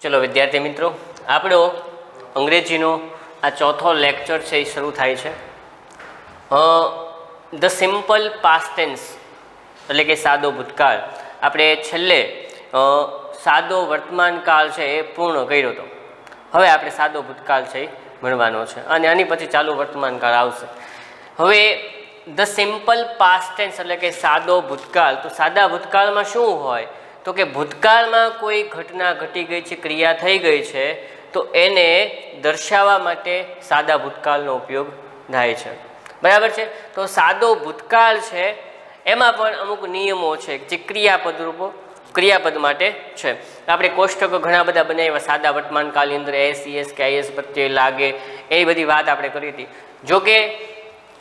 चलो विद्यार्थी मित्रों, आपणो अंग्रेजीनो आ चौथो लेक्चर है शुरू थाय छे। द सिम्पल पास्ट टेन्स एटले के सादो भूतकाळ। आपणे छेल्ले सादो वर्तमान काल छे ए पूर्ण कर्यो तो। हवे आपणे सादो भूतकाळ छे भणवानो छे अने आनी पछी चालू वर्तमान काल आवशे। हवे द सिम्पल पास्ट टेन्स एटले के सादो भूतकाळ। तो सादा भूतकाळमां शुं होय तो कि भूतकाल में कोई घटना घटी गई है, क्रिया थई गई है, तो एने दर्शावा माटे सादा भूतकालनो उपयोग थाय छे। बराबर है। तो सादो भूतकाल है एमां पण अमुक नियमों है जे क्रियापद रूपो क्रियापद माटे छे। आपणे कोष्टको घणा बधा बनाव्या सादा वर्तमान कालनी अंदर एस ईएस के आईएस प्रत्यय लागे ए बधी वात आपणे करी हती। जो के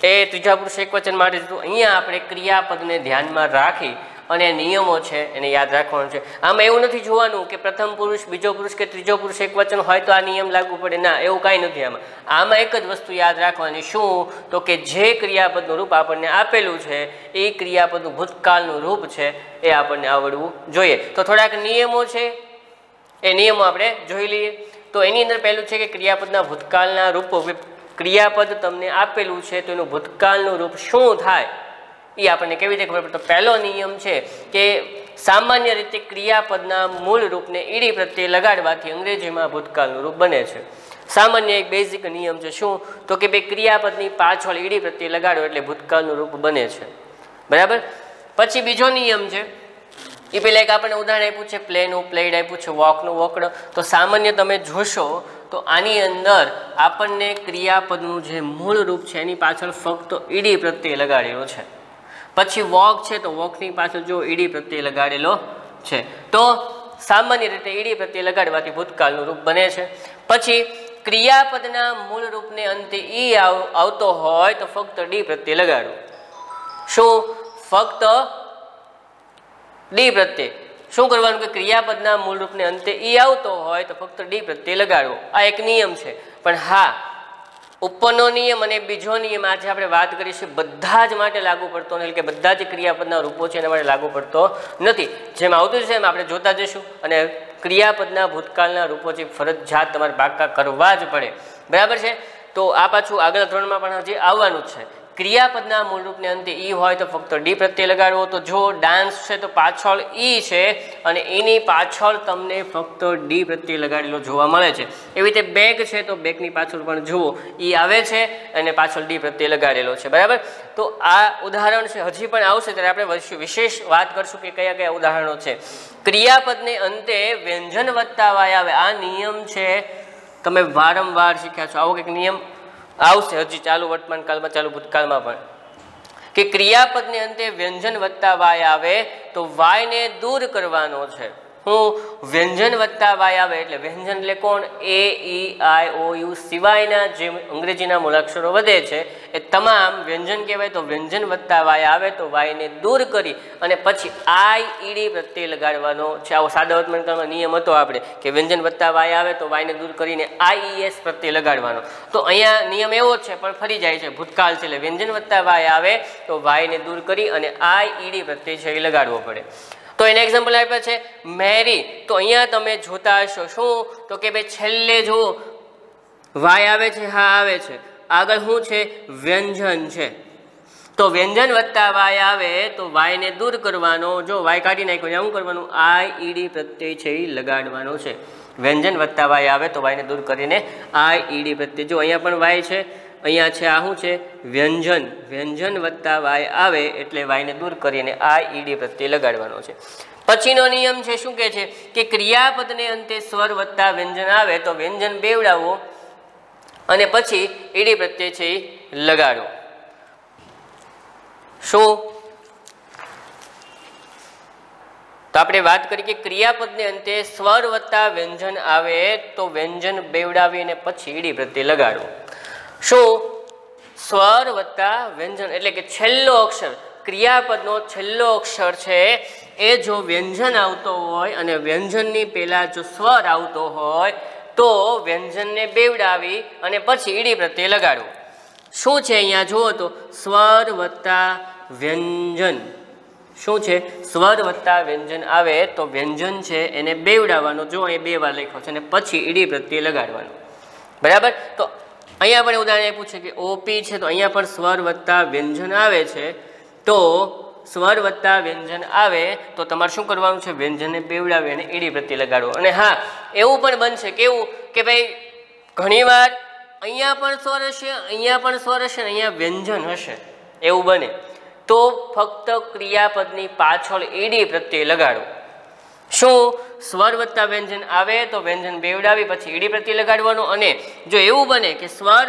ए त्रीजा पुरुष एकवचन माटे तो अहींया आपणे क्रियापदने ध्यानमां राखी अने नियमों है एने याद राखवानुं छे। आम एवुं नथी जोवानुं कि प्रथम पुरुष बीजो पुरुष के त्रीजो पुरुष एकवचन होय तो आ नियम लागू पड़े। ना, एवुं कांई नथी। आमां एक ज वस्तु याद राखवानी, शुं तो कि जे क्रियापदनुं रूप आपणने आपेलुं छे ए क्रियापदनुं भूतकाळनुं रूप छे ए आपणने आवडवुं जोईए। तो थोड़ाक नियमों छे ए नियमों आपणे जोई लईए। तो एनी अंदर पहेलुं छे कि क्रियापदना भूतकाळना रूपो क्रियापद तमने आपेलुं छे तो एनुं भूतकाळनुं रूप शुं थाय ये आपने केवी रीते खबर पड़े। तो पहलो नियम है कि सामान्य रीते क्रियापदना मूल रूप ने ईडी प्रत्यय लगाड़वाथी अंग्रेजी में भूतकाळनुं रूप बने छे। सामान्य एक बेसिक नियम है शुं तो कि क्रियापदनी पाछळ ईडी प्रत्यय लगाड़ो एटले भूतकाळनुं रूप बने छे। बराबर। पछी बीजो नियम है ए पहेला एक आपणे उदाहरण आप्युं छे प्लेनुं प्लेड आप्युं छे वॉकनुं वॉकड। तो सामान्य तमे जोशो तो आनी अंदर आपणने क्रियापदनुं जे मूळ रूप छे एनी पाछळ फक्त ईडी प्रत्यय लगाडेलो छे। पछी वॉक है तो वॉकनी पाछळ जो ईडी प्रत्यय लगाडेलो छे। तो सामान्य रीते ईडी प्रत्यय लगाडवाथी भूतकाळनुं रूप बने छे। पछी क्रियापदना मूळ रूपने अंते ई आवतो होय तो फक्त डी प्रत्यय लगाडो। शुं फक्त डी प्रत्यय शुं करवानुं कि क्रियापदना मूळ रूपने अंते ई आवतो होय तो फक्त डी प्रत्यय लगाडो। आ एक नियम छे। पण हाँ, उपरनो नियम अने बीजो नियम आज आपणे वात करीशुं बधा ज माटे लागू पड़तो नथी, के बधा ज क्रियापदना रूपो छे एना माटे लागू पड़तो नथी। जेम आवतुं छे एम आपणे जोता जईशुं अने क्रियापदना भूतकाळना रूपो जे फरजियात तमारे पाका करवा ज पड़े। बराबर छे। तो आ पाछुं आगळ धोरणमां पण हजी आववानुं ज छे। क्रियापदना मूळ रूपने अंते ई होय तो फक्त डी प्रत्यय लगाडવો। तो जो डांस है तो पाछळ ई छे अने एनी पाछळ तमने फक्त डी प्रत्यय लगाडेलो जोवा मळे छे। एवी रीते बेग है तो बेगनी पाछळ पण जुओ ई आवे छे अने पाछळ डी प्रत्यय लगाडेलो छे। बराबर। तो आ उदाहरण छे, हजी पण आवशे त्यारे आपणे विशेष वात करशुं कि कया कया उदाहरणो छे। क्रियापदने अंते व्यंजन वत्ता वाय आवे आ नियम छे तमे वारंवार शीख्या छो। आवो एक नियम आवशे हजी चालू वर्तमान काल में चालू भूतकाल में पण कि क्रियापद ने अंते व्यंजन वत्ता वाय आवे तो वाय ने दूर करवानो छे। हूँ व्यंजन वत्ता वाय आवे एटले व्यंजन એટલે કોણ ए ई आई ओ यू સિવાયના જે અંગ્રેજીના મૂળાક્ષરો વધે છે એ તમામ વ્યંજન કહેવાય। તો વ્યંજન વત્તા વાય આવે તો વાયને દૂર કરી અને પછી આઈ ઈડી પ્રત્યય લગાડવાનો છે। આવો સાદા વર્તમાન કાળમાં નિયમ હતો આપણે કે વ્યંજન વત્તા વાય આવે તો વાયને દૂર કરીને આઈઈએસ પ્રત્યય લગાડવાનો। તો અહીંયા નિયમ એવો છે પણ ફરી જાય છે, ભૂતકાળ છે એટલે વ્યંજન વત્તા વાય આવે તો વાયને દૂર કરી અને આઈ ઈડી પ્રત્યય છે એ લગાડવો પડે। तो एना एक्जाम्पल आप्या छे मेरी। तो अहींया तमे जोता हशो शुं तो कि भाई छेल्ले जो वाय आवे छे, हाँ आवे छे, आगळ शुं छे व्यंजन छे। तो व्यंजन वत्ता वाय आवे तो वाय ने दूर करवानो। जो वाय काढी नाख्यो एने शुं करवानुं आई ईडी प्रत्यय छे ई लगाडवानो छे। व्यंजन वत्ता वाय आवे तो वाय ने दूर करीने आई ईडी प्रत्यय। जो अहींया पण वाय छे, अहींया छे आ शुं छे व्यंजन। व्यंजन वत्ता वाय आवे एटले वाय ने दूर करीने आई ईडी प्रत्यय लगाडवानो छे। पछीनो नियम छे शुं कहे छे कि क्रियापदने अंते स्वर वत्ता व्यंजन आवे तो व्यंजन बेवडावो अने पछी ईडी प्रत्यय छे लगाडो। शुं तो आपणे वात करी कि क्रियापदने अंते स्वर वत्ता व्यंजन आवे तो व्यंजन बेवडावी अने पछी ईडी प्रत्यय लगाडो। शुं स्वर वत्ता व्यंजन एटले के छेल्लो अक्षर क्रियापदनो छेल्लो अक्षर छे ए जो व्यंजन आवतो होय अने व्यंजननी पहेला जो स्वर आवतो होय तो व्यंजनने बेवडावी अने पछी ईडी प्रत्यय लगाडो। शुं छे अहींया जुओ तो स्वर वत्ता व्यंजन શું છે? સ્વર વત્તા વ્યંજન આવે તો વ્યંજન છે એને બેવડાવવાનો, જો અહીં 2 વાર લખ્યો છે, અને પછી ઈડી પ્રત્યય લગાડવાનો, બરાબર. તો અહીંયા પણ ઉદાહરણ આપ્યું છે કે ઓપી છે, તો અહીંયા પણ સ્વર વત્તા વ્યંજન આવે છે, તો સ્વર વત્તા વ્યંજન આવે તો તમારે શું કરવાનું છે? વ્યંજનને બેવડાવી અને ઈડી પ્રત્યય લગાડવો. અને હા, એવું પણ બનશે કેવું કે ભાઈ ઘણીવાર અહીંયા પણ સ્વર હશે, અહીંયા પણ સ્વર હશે, અહીંયા વ્યંજન હશે, એવું બને તો ફક્ત ક્રિયાપદની પાછળ ઈડી પ્રત્યય લગાડો. શું? સ્વર વત્તા વ્યંજન આવે તો વ્યંજન બેવડાવી પછી ઈડી પ્રત્યય લગાડવાનો. અને જો એવું બને કે સ્વર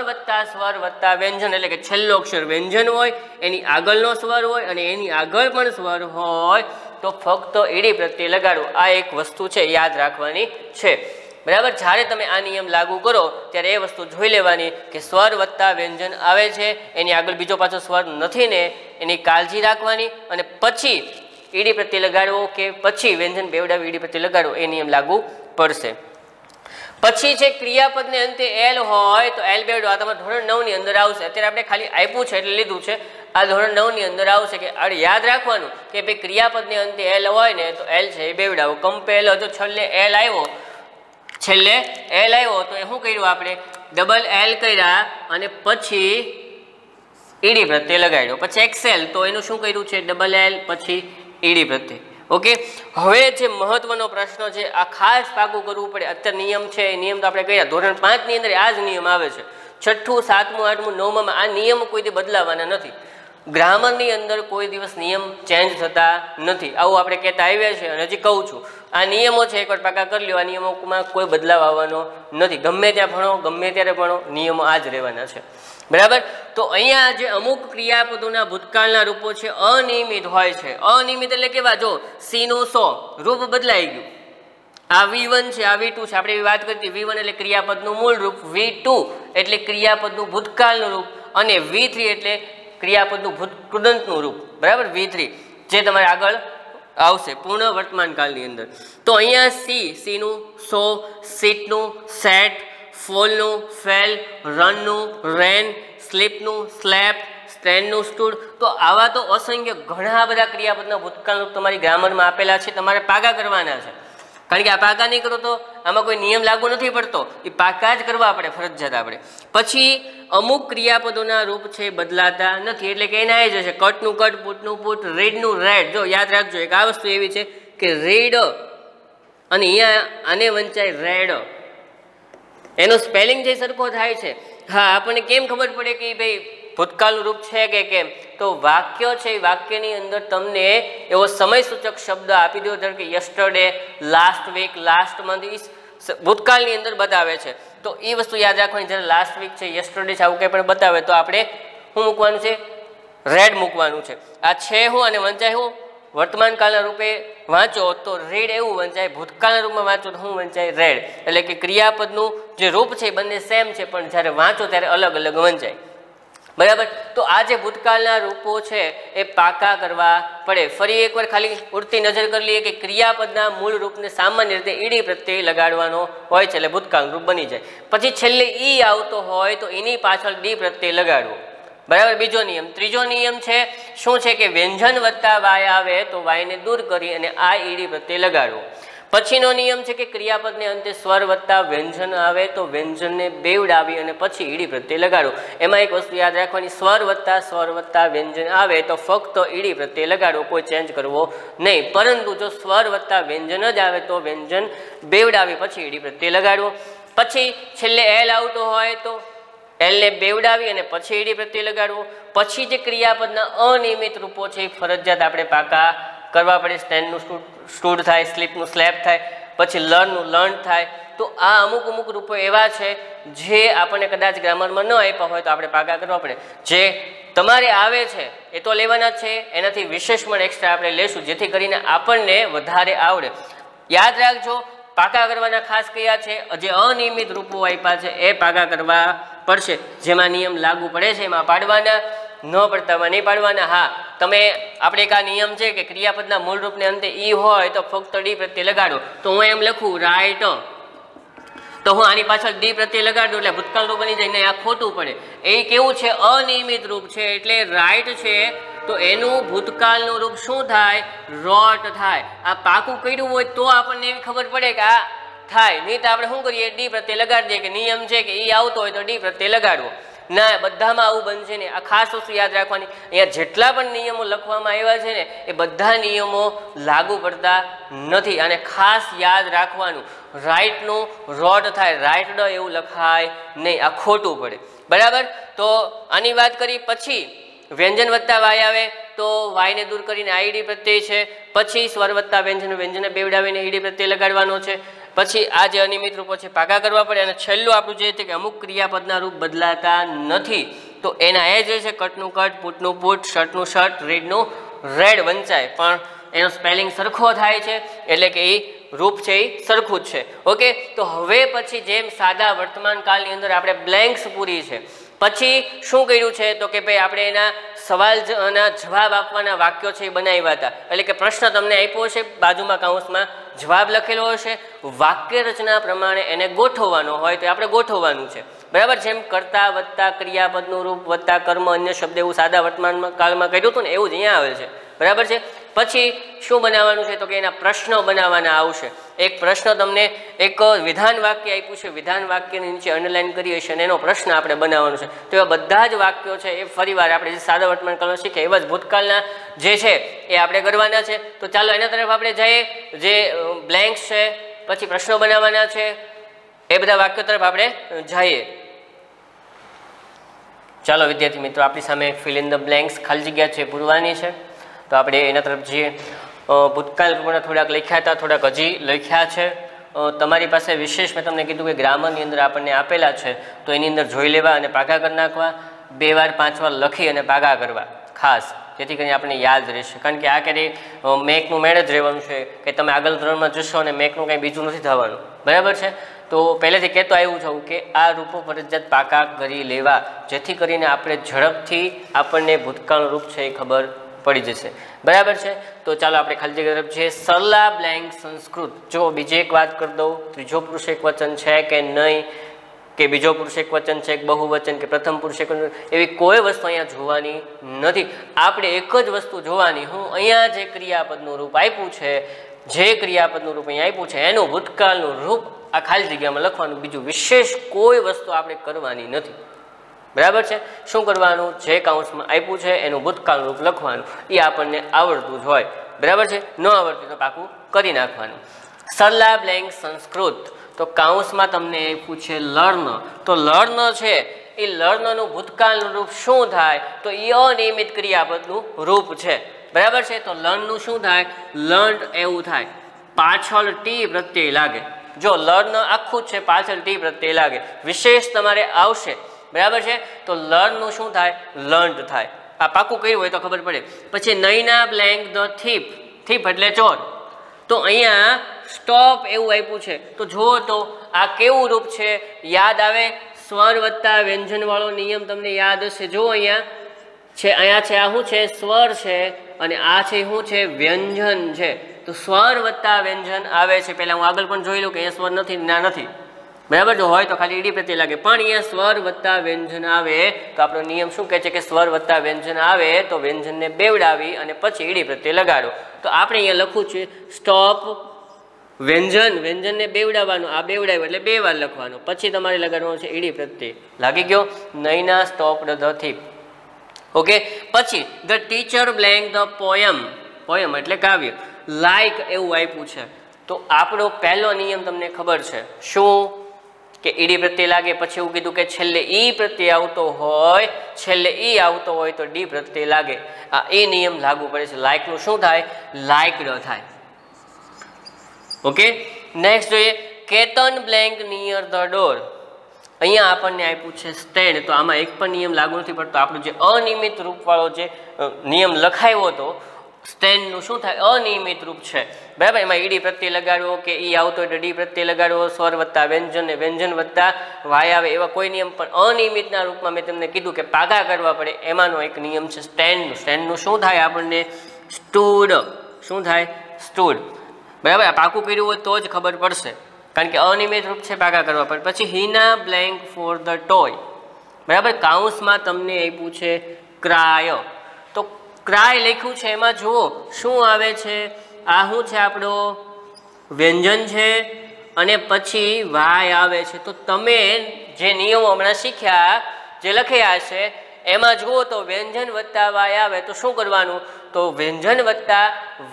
વત્તા વ્યંજન એટલે કે છેલ્લો અક્ષર વ્યંજન હોય, એની આગળનો સ્વર હોય અને એની આગળ પણ સ્વર હોય તો ફક્ત ઈડી પ્રત્યય લગાડવો. આ એક વસ્તુ છે, યાદ રાખવાની છે, બરાબર. જ્યારે તમે આ નિયમ લાગુ કરો ત્યારે એ વસ્તુ જોઈ લેવાની કે સ્વર વત્તા વ્યંજન આવે છે, એની આગળ બીજો પાછો સ્વર નથી ને, એની કાળજી રાખવાની, અને પછી ઈડી પ્રત્યય લગાડવો કે પછી વ્યંજન બેવડાવી ઈડી પ્રત્યય લગાડવો, એ નિયમ લાગુ પડશે. પછી છે ક્રિયાપદને અંતે એલ હોય તો એલ બેવડો. આ તમારે ધોરણ 9 ની અંદર આવશે. અત્યારે આપણે ખાલી આપ્યું છે એટલે લીધું છે. આ ધોરણ 9 ની અંદર આવશે કે યાદ રાખવાનું કે ભાઈ ક્રિયાપદને અંતે એલ હોય ને તો એલ છે એ બેવડાવો. કમ્પેલ જો છેલ્લે એલ આવ્યો તો એ શું કર્યું? આપણે ડબલ એલ કર્યા અને પછી ઈડી પ્રત્યય લગાડ્યો. પછી એક્સેલ તો એનું શું કર્યું છે? ડબલ એલ પછી ઈડી પ્રત્યય. ઓકે, હવે જે મહત્વનો પ્રશ્ન છે, આ ખાસ પાકું કરવું પડે. અત્યારે નિયમ છે, એ નિયમ તો આપણે કર્યા ધોરણ 5 ની અંદર આ જ નિયમ આવે છે. 6ઠું 7મું 8મું 9માં આ નિયમ કોઈ દી બદલાવાના નથી. ગ્રામરની અંદર કોઈ દિવસ નિયમ ચેન્જ થતા નથી, આવું આપણે કહેતા આવ્યા છે. અને હજી કહું છું, આ નિયમો છે એકવાર પાકા કરી લો. આ નિયમોમાં કોઈ બદલાવ આવવાનો નથી. ગમે ત્યાં ભણો, ગમે ત્યારે ભણો, નિયમો આ જ રહેવાના છે, બરાબર. તો અહીંયા જે અમુક ક્રિયાપદોના ભૂતકાળના રૂપો છે અનિયમિત હોય છે. અનિયમિત એટલે કેવા? જો સીનું 100 રૂપ બદલાઈ ગયું. આ V1 છે, આ V2 છે. આપણે એવી વાત કરી હતી, V1 એટલે ક્રિયાપદનું મૂળ રૂપ, V2 એટલે ક્રિયાપદનું ભૂતકાળનું રૂપ, અને V3 એટલે ક્રિયાપદનું કૃદંતનું રૂપ, બરાબર. V3 જે તમારે આગળ આવશે પૂર્ણ વર્તમાન કાળની અંદર. તો અહીંયા સીનું 100, સીટનું, સેટ, ફોલનું, ફેલ, રનનું, રેન, સ્લીપનું, સ્લેપ, સ્ટેન્ડનું, સ્ટૂડ. તો આવા તો અસંખ્ય ઘણા બધા ક્રિયાપદના ભૂતકાળનું તમારી ગ્રામરમાં આપેલા છે, તમારે પાકા કરવાના છે. કારણ કે આ પાકા નહીં કરો તો આમાં કોઈ નિયમ લાગુ નથી પડતો, એ પાકા જ કરવા પડે ફરજિયાત આપણે. પછી અમુક ક્રિયાપદોના રૂપ છે બદલાતા નથી, એટલે કે એના જ હશે. કટનું કટ, પુટનું પુટ, રીડનું રેડ. જો યાદ રાખજો, એક આ વસ્તુ એવી છે કે રીડ અને અહીંયા આને વંચાય રેડ, એનો સ્પેલિંગ જે સરખો થાય છે. હા, આપણને કેમ ખબર પડે કે ભાઈ ભૂતકાળનું રૂપ છે કે કેમ? તો વાક્ય છે, એ વાક્યની અંદર તમને એવો સમયસૂચક શબ્દ આપી દો, ધારો કે yesterday, last week, last month, એ ભૂતકાળની અંદર બતાવે છે. તો એ વસ્તુ યાદ રાખવાની. જ્યારે લાસ્ટ વીક છે, યસ્ટરડે છે, આવું કંઈ પણ બતાવે તો આપણે શું મૂકવાનું છે? રેડ મૂકવાનું છે. આ છે હું અને વંચાય હું વર્તમાન કાળના રૂપે વાંચો તો રેડ એવું વંચાય, ભૂતકાળના રૂપમાં વાંચો તો શું વંચાય? રેડ. એટલે કે ક્રિયાપદનું જે રૂપ છે એ બંને સેમ છે, પણ જ્યારે વાંચો ત્યારે અલગ અલગ વંચાય, બરાબર. તો આ જે ભૂતકાળના રૂપો છે એ પાકા કરવા પડે. ફરી એકવાર ખાલી ઉડતી નજર કરી લઈએ કે ક્રિયાપદના મૂળ રૂપને સામાન્ય રીતે ઈડી પ્રત્યય લગાડવાનો હોય છે, એટલે ભૂતકાળનું રૂપ બની જાય. પછી છેલ્લે ઈ આવતો હોય તો એની પાછળ ડી પ્રત્યય લગાડવો, બરાબર. બીજો નિયમ. ત્રીજો નિયમ છે શું છે કે વ્યંજન વત્તા વાય આવે તો વાયને દૂર કરી અને આ ઈડી પ્રત્યય લગાડવો. પછીનો નિયમ છે કે ક્રિયાપદને અંતે સ્વર વત્તા વ્યંજન આવે તો વ્યંજનને બેવડાવી અને પછી ઈડી પ્રત્યય લગાડવો. એમાં એક વસ્તુ યાદ રાખવાની, સ્વર વત્તા વ્યંજન આવે તો ફક્ત ઈડી પ્રત્યય લગાડવો, કોઈ ચેન્જ કરવો નહીં. પરંતુ જો સ્વર વત્તા વ્યંજન જ આવે તો વ્યંજન બેવડાવી પછી ઈડી પ્રત્યય લગાડવો. પછી છેલ્લે એલ આવતો હોય તો એલને બેવડાવી અને પછી ઈડી પ્રત્યય લગાડવો. પછી જે ક્રિયાપદના અનિયમિત રૂપો છે એ ફરજિયાત આપણે પાકા કરવા પડે. સ્ટેન્ડનું સ્ટૂડ થાય, સ્લીપનું સ્લેપ થાય, પછી લર્નનું લર્ન થાય. તો આ અમુક રૂપો એવા છે જે આપણને કદાચ ગ્રામરમાં ન આપ્યા હોય તો આપણે પાકા કરવા પડે. જે તમારે આવે છે એ તો લેવાના જ છે, એનાથી વિશેષ પણ એક્સ્ટ્રા આપણે લેશું જેથી કરીને આપણને વધારે આવડે. યાદ રાખજો, પાકા કરવાના ખાસ કયા છે? જે અનિયમિત રૂપો આપ્યા છે એ પાકા કરવા પડશે. જેમાં નિયમ લાગુ પડે છે એમાં પાડવાના, ન પડતામાં નહીં પાડવાના. હા, તમે આપણે એક આ નિયમ છે કે ક્રિયાપદના મૂળ રૂપને અંતે ઈ હોય તો ફક્ત ડી પ્રત્યય લગાડો. તો હું એમ લખું રાઇટ, તો હું આની પાછળ ડી પ્રત્યય લગાડ દઉં એટલે ભૂતકાળ રૂપ બની જાય. નહીં, આ ખોટું પડે. એ કેવું છે? અનિયમિત રૂપ છે. એટલે રાઈટ છે તો એનું ભૂતકાળનું રૂપ શું થાય? રોટ થાય. આ પાકું કર્યું હોય તો આપણને એવી ખબર પડે કે આ થાય. નહીં તો આપણે શું કરીએ? ડી પ્રત્યય લગાડી દઈએ કે નિયમ છે કે એ આવતો હોય તો ડી પ્રત્યય લગાડવો. ના, બધામાં આવું બનશે ને. આ ખાસ વસ્તુ યાદ રાખવાની. અહીંયા જેટલા પણ નિયમો લખવામાં આવ્યા છે ને એ બધા નિયમો લાગુ પડતા નથી. અને ખાસ યાદ રાખવાનું, રાઈટનું રોટ થાય, રાઈટ એવું લખાય નહીં, આ ખોટું પડે. બરાબર? તો આની વાત કરી. પછી વ્યંજન વત્તા વાય આવે તો વાયને દૂર કરીને આઈડી પ્રત્યય છે. પછી સ્વર વત્તા વ્યંજન, વ્યંજનને બેવડાવીને ઈડી પ્રત્યય લગાડવાનો છે. પછી આ જે અનિયમિત રૂપો છે પાકા કરવા પડે. અને છેલ્લું આપણું જે છે કે અમુક ક્રિયાપદના રૂપ બદલાતા નથી તો એના એ જે છે કટનું કટ, પૂટનું પૂટ, શર્ટનું શર્ટ, રેડનું રેડ વંચાય, પણ એનો સ્પેલિંગ સરખો થાય છે એટલે કે એ રૂપ છે એ સરખું જ છે. ઓકે, તો હવે પછી જેમ સાદા વર્તમાન કાળની અંદર આપણે બ્લેન્ક્સ પૂરી છે, પછી શું કર્યું છે તો કે ભાઈ આપણે એના સવાલના જવાબ આપવાના વાક્યો છે એ બનાવ્યા હતા. એટલે કે પ્રશ્ન તમને આપ્યો છે, બાજુમાં કૌંસમાં જવાબ લખેલો હશે, વાક્ય રચના પ્રમાણે એને ગોઠવવાનો હોય તો આપણે ગોઠવવાનું છે. બરાબર? જેમ કર્તા વત્તા ક્રિયાપદનું રૂપ વત્તા કર્મ અન્ય શબ્દ એવું સાદા વર્તમાન કાળમાં કર્યું હતું ને એવું જ અહીંયા આવે છે. બરાબર છે? પછી શું બનાવવાનું છે તો કે એના પ્રશ્નો બનાવવાના આવશે. એક પ્રશ્ન તમને એક વિધાન વાક્ય આપ્યું છે, વિધાન વાક્યની નીચે અંડરલાઈન કરી હશે અને એનો પ્રશ્ન આપણે બનાવવાનો છે. તો એવા બધા જ વાક્યો છે એ ફરીવાર આપણે જે સાદા વર્તમાન કાળમાં શીખ્યા એવા જ ભૂતકાળના જે છે એ આપણે કરવાના છે. તો ચાલો એના તરફ આપણે જઈએ. જે બ્લેન્ક્સ છે પછી પ્રશ્નો બનાવવાના છે એ બધા વાક્યો તરફ આપણે જઈએ. ચાલો વિદ્યાર્થી મિત્રો, આપણી સામે ફિલ ઇન ધ બ્લેન્ક્સ ખાલી જગ્યા છે પૂરવાની છે. તો આપણે એના તરફ જઈએ. ભૂતકાળ પણ થોડાક લખ્યા હતા, થોડાક હજી લખ્યા છે. તમારી પાસે વિશેષ મેં તમને કીધું કે ગ્રામરની અંદર આપણને આપેલા છે તો એની અંદર જોઈ લેવા અને પાકા કરી નાખવા. 2 વાર 5 વાર લખી અને પાકા કરવા ખાસ, જેથી કરીને આપણને યાદ રહેશે. કારણ કે આ ક્યારેય મેકનું મેળ જ રહેવાનું છે કે તમે આગળ ધોરણમાં જશો અને મેકનું કંઈ બીજું નથી થવાનું. બરાબર છે? તો પહેલેથી કહેતો આવ્યું છું કે આ રૂપો ફરજિયાત પાકા કરી લેવા, જેથી કરીને આપણે ઝડપથી આપણને ભૂતકાળનું રૂપ છે એ ખબર પડી જશે. બરાબર છે? તો ચાલો આપણે ખાલી જગ્યા તરફ છે. સરલા બ્લેન્ક સંસ્કૃત. જો બીજી એક વાત કરી દઉં, ત્રીજો પુરુષ એક વચન છે કે નહીં, કે બીજો પુરુષ એક વચન છે કે બહુવચન, કે પ્રથમ પુરુષ એક વચન, એવી કોઈ વસ્તુ અહીંયા જોવાની નથી. આપણે એક જ વસ્તુ જોવાની, હું અહીંયા જે ક્રિયાપદનું રૂપ આપ્યું છે, જે ક્રિયાપદનું રૂપ અહીંયા આપ્યું છે એનું ભૂતકાળનું રૂપ આ ખાલી જગ્યામાં લખવાનું. બીજું વિશેષ કોઈ વસ્તુ આપણે કરવાની નથી. બરાબર છે? શું કરવાનું? જે કૌંસમાં આપ્યું છે એનું ભૂતકાળનું રૂપ લખવાનું. એ આપણને આવડતું જ હોય. બરાબર છે? ન આવડતું તો પાકું કરી નાખવાનું. સરલા બ્લેન્ક સંસ્કૃત. તો કૌંસમાં તમને આપ્યું છે લર્ન. તો લર્ન છે એ લર્નનું ભૂતકાળનું રૂપ શું થાય તો એ અનિયમિત ક્રિયાપદનું રૂપ છે. બરાબર છે? તો લર્નનું શું થાય? લર્ન એવું થાય. પાછળ ટી પ્રત્યય લાગે. જો લર્ન આખું જ છે, પાછળ ટી પ્રત્યય લાગે. વિશેષ તમારે આવશે. બરાબર છે? તો લર્નનું શું થાય? લર્ન્ડ થાય. આ પાકું કર્યું હોય તો ખબર પડે. પછી Naina blank the thief. Thief એટલે ચોર. તો અહીંયા સ્ટોપ એવું આપ્યું છે. તો જુઓ તો આ કેવું રૂપ છે? યાદ આવે? સ્વર વત્તા વ્યંજન વાળો નિયમ તમને યાદ હશે. જો અહીંયા છે, અહીંયા છે, આ શું છે? સ્વર છે અને આ છે શું છે? વ્યંજન છે. તો સ્વર વત્તા વ્યંજન આવે છે. પહેલા હું આગળ પણ જોઈ લઉં કે અહીંયા સ્વર નથી, ના નથી. બરાબર? જો હોય તો ખાલી ઈડી પ્રત્યય લાગે, પણ અહીંયા સ્વર વત્તા વ્યંજન આવે તો આપણો નિયમ શું કહે છે કે સ્વર વત્તા વ્યંજન આવે તો વ્યંજનને બેવડાવી અને પછી ઈડી પ્રત્યય લગાડો. તો આપણે અહીંયા લખવું છે સ્ટોપ વ્યંજન, વ્યંજનને બેવડાવવાનું. આ બેવડાવ્યું એટલે 2 વાર લખવાનું, પછી તમારે લગાડવાનું છે ઈડી પ્રત્યય. લાગી ગયો? Naina stopped the thief. Okay. પછી the teacher blank the poem. Poem એટલે કાવ્ય. લાઈક એવું આપ્યું છે. તો આપણો પહેલો નિયમ તમને ખબર છે શું? કે ઈડી પ્રત્યય લાગે. પછી એવું કીધું કે છેલ્લે ઈ પ્રત્યય આવતો હોય, છેલ્લે ઈ આવતો હોય તો ડી પ્રત્યય લાગે. આ એ નિયમ લાગુ પડે છે. લાઈકનું શું થાય? લાઈકડ થાય. ઓકે. નેક્સ્ટ જોઈએ. Ketan blank near the door. અહીંયા આપણને આપ્યું છે સ્ટેન્ડ. તો આમાં એક પણ નિયમ લાગુ નથી પડતો. આપણું જે અનિયમિત રૂપવાળો જે નિયમ લખાયો હતો સ્ટેન્ડનું શું થાય? અનિયમિત રૂપ છે. બરાબર? એમાં ઈડી પ્રત્યય લગાડવો કે ઈ આવતો હોય તો ડી પ્રત્યય લગાડવો, સ્વર વત્તા વ્યંજન ને વ્યંજન વત્તા વાય આવે, એવા કોઈ નિયમ પણ અનિયમિતના રૂપમાં મેં તમને કીધું કે પાકા કરવા પડે. એમાંનો એક નિયમ છે સ્ટેન્ડનું. સ્ટેન્ડનું શું થાય? આપણને સ્ટૂડ. શું થાય? સ્ટૂડ. બરાબર? આ પાકું કર્યું હોય તો જ ખબર પડશે. कारण के अनियमित रूप छे भागा करवा पड़े। पछी हीना ब्लेंक फॉर ध टॉय, बराबर। काउंसमां तमने आप्युं छे क्राय, तो क्राय लख्युं छे एमां जुओ शुं आवे छे, आ शुं छे आपणो व्यंजन छे अने पछी वाय आवे छे। तो तमे जे नियमो हमणां शीख्या जे लख्या छे एमां जुओ तो व्यंजन वत्ता वाय आवे तो शुं करवानुं, तो व्यंजन वत्ता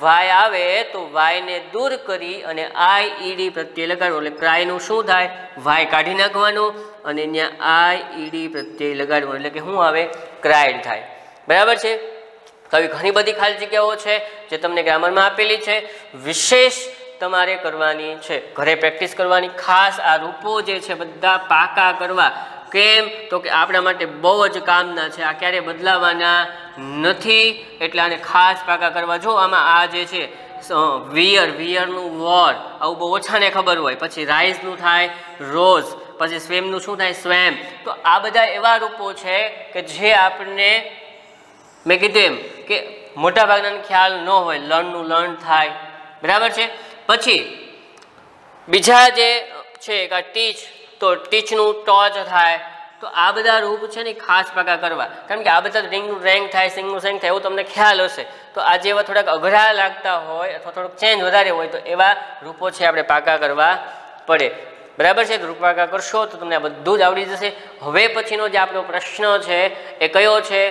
वाय आवे तो वाय ने दूर करी अने आई ईडी प्रत्यय लगाडવો, એટલે ક્રાયનું શું થાય, વાય કાઢી નાખવાનું અને ત્યાં आई ईडी प्रत्यय लगाडવો, એટલે કે શું આવે, ક્રાઇડ થાય, બરાબર છે। આવી ઘણી બધી ખાલી જગ્યાઓ છે જે તમને ગ્રામરમાં આપેલી છે, વિશેષ તમારે કરવાની છે, ઘરે પ્રેક્ટિસ કરવાની। ખાસ આ રૂપો જે છે બધા પાકા કરવા, કેમ તો કે આપણા માટે બહુ જ કામના છે, આ ક્યારે બદલાવાના નથી, એટલે આને ખાસ પાકા કરવા। જો આમાં આ જે છે વિયર, વિયરનું વોર, આવું બહુ ઓછાને ખબર હોય। પછી રાઇઝનું થાય રોઝ, પછી સ્વેમનું શું થાય, સ્વેમ। તો આ બધા એવા રૂપો છે કે જે આપણને મેં કીધું એમ કે મોટા ભાગના ખ્યાલ ન હોય, લર્નનું લર્ન થાય, બરાબર છે। પછી બીજા જે છે કે ટીચ, તો ટીચનું ટોચ થાય। તો આ બધા રૂપ છે ને ખાસ પાકા કરવા, કારણ કે આ બધા રિંગનું રેંગ થાય, સિંગનું સેંગ થાય, એવું તમને ખ્યાલ હશે। તો આ જેવા થોડાક અઘરા લાગતા હોય અથવા થોડોક ચેન્જ વધારે હોય તો એવા રૂપો છે આપણે પાકા કરવા પડે, બરાબર છે। રૂપ પાકા કરશો તો તમને આ બધું જ આવડી જશે। હવે પછીનો જે આપણો પ્રશ્ન છે એ કયો છે,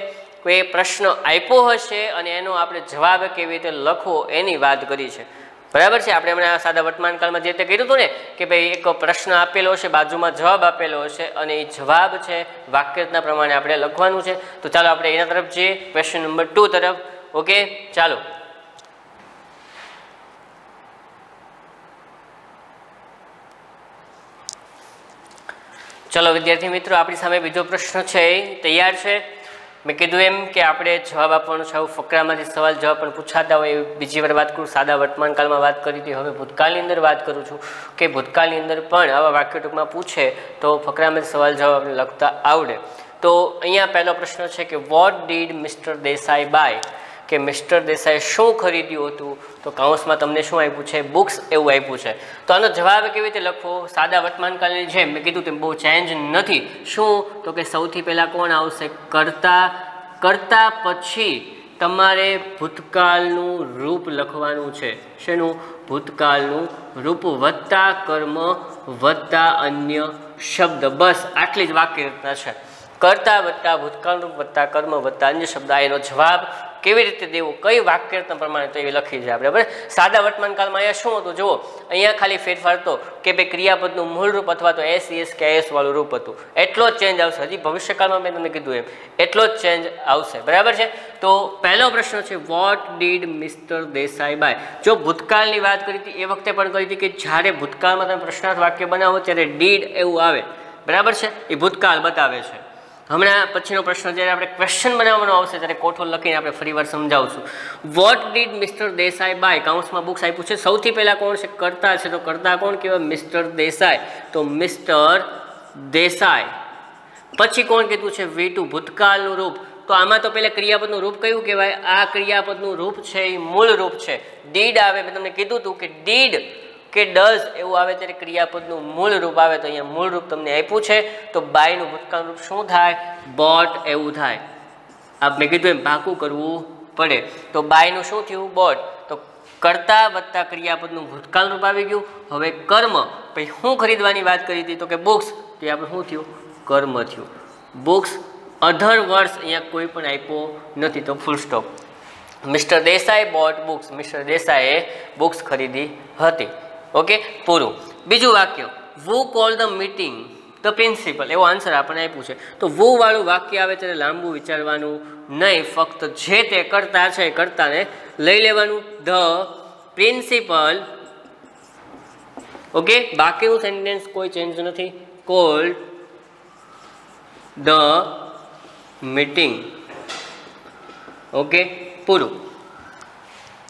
કોઈ પ્રશ્ન આપ્યો હશે અને એનો આપણે જવાબ કેવી રીતે લખવો એની વાત કરી છે, બરાબર છે। આપણે હમણાં સાદા વર્તમાનકાળમાં જે રીતે કર્યું હતું ને કે ભાઈ એક પ્રશ્ન આપેલો હશે, બાજુમાં જવાબ આપેલો હશે અને એ જવાબ છે વાક્યરચના પ્રમાણે આપણે લખવાનું છે। તો ચાલો આપણે એના તરફ જઈએ, ક્વેશ્ચન નંબર 2 તરફ। ઓકે, ચાલો। ચલો વિદ્યાર્થી મિત્રો, આપણી સામે બીજો પ્રશ્ન છે, તૈયાર છે। મેં કીધું એમ કે આપણે જવાબ આપવાનો છે, આવું ફકરામાંથી સવાલ જવાબ પણ પૂછાતા હોય એવી બીજી વાર વાત કરું। સાદા વર્તમાનકાળમાં વાત કરી હતી, હવે ભૂતકાળની અંદર વાત કરું છું કે ભૂતકાળની અંદર પણ આવા વાક્ય ટૂંકમાં પૂછે તો ફકરામાંથી સવાલ જવાબ આપણે લખતા આવડે। તો અહીંયા પહેલો પ્રશ્ન છે કે what did mister Desai buy, કે મિસ્ટર દેસાઈ શું ખરીદ્યું હતું, તો કાઉન્સમાં તમને શું આપ્યું છે, બુક્સ એવું આપ્યું છે। તો આનો જવાબ કેવી રીતે લખવો, સાદા વર્તમાનકાળની જેમ મેં કીધું તેમ બહુ ચેન્જ નથી। શું, તો કે સૌથી પહેલાં કોણ આવશે, કર્તા, કર્તા પછી તમારે ભૂતકાળનું રૂપ લખવાનું છે, શેનું, ભૂતકાળનું રૂપ વત્તા કર્મ વત્તા અન્ય શબ્દ, બસ આટલી જ વાક્યરચના છે। કર્તા વત્તા ભૂતકાળ રૂપ વત્તા કર્મ વત્તા અન્ય શબ્દ, આ એનો જવાબ કેવી રીતે દેવું, કઈ વાક્યરચના પ્રમાણે, તો એ લખી છે આપણે, બરાબર। સાદા વર્તમાનકાળમાં અહીંયા શું હતું જુઓ, અહીંયા ખાલી ફેરફાર તો કે ભાઈ ક્રિયાપદનું મૂળ રૂપ અથવા તો એસ એસ કે એસ વાળું રૂપ હતું, એટલો જ ચેન્જ આવશે। હજી ભવિષ્યકાળમાં મેં તમને કીધું એમ એટલો જ ચેન્જ આવશે, બરાબર છે। તો પહેલો પ્રશ્ન છે what did mister Desai buy. જો ભૂતકાળની વાત કરી હતી એ વખતે પણ કરી હતી કે જ્યારે ભૂતકાળમાં તમે પ્રશ્નાર્થ વાક્ય બનાવો ત્યારે ડીડ એવું આવે, બરાબર છે, એ ભૂતકાળ બતાવે છે। હમણાં પછીનો પ્રશ્ન જ્યારે આપણે ક્વેશ્ચન બનાવવાનો આવશે ત્યારે કોઠો લખીને આપણે ફરીવાર સમજાવશું। What did mister Desai buy, કાઉન્સમાં બુક્સ આપ્યું છે, સૌથી પહેલાં કોણ છે, કર્તા છે, તો કર્તા કોણ કહેવાય, મિસ્ટર દેસાઈ, તો મિસ્ટર દેસાઈ। પછી કોણ કીધું છે, V2 ભૂતકાળનું રૂપ, તો આમાં તો પહેલાં ક્રિયાપદનું રૂપ કયું કહેવાય, આ ક્રિયાપદનું રૂપ છે એ મૂળ રૂપ છે, ડીડ આવે, મેં તમને કીધું હતું કે ડીડ કે ડઝ એવું આવે ત્યારે ક્રિયાપદનું મૂળ રૂપ આવે, તો અહીંયા મૂળ રૂપ તમને આપ્યું છે। તો બાયનું ભૂતકાળ રૂપ શું થાય, બોટ એવું થાય। આ મેં કીધું એમ પાકું કરવું પડે। તો બાયનું શું થયું, બોટ। તો કર્તા વત્તા ક્રિયાપદનું ભૂતકાળ રૂપ આવી ગયું। હવે કર્મ, પછી શું ખરીદવાની વાત કરી હતી, તો કે બુક્સ, તો આપણે શું થયું, કર્મ થયું, બુક્સ। અધર વર્ષ અહીંયા કોઈ પણ આપ્યો નથી, તો full stop. Mister Desai bought books, mister દેસાઈએ બુક્સ ખરીદી હતી, ઓકે, પૂરું। બીજું વાક્ય, who call the meeting the principal, એવો આન્સર આપણને આપ્યું છે। તો વુ વાળું વાક્ય આવે ત્યારે લાંબુ વિચારવાનું નહીં, ફક્ત જે તે કરતા છે એ કર્તાને લઈ લેવાનું, ધ પ્રિન્સિપલ, ઓકે। બાકીનું સેન્ટેન્સ કોઈ ચેન્જ નથી, કોલ્ડ ધ મીટિંગ, ઓકે, પૂરું।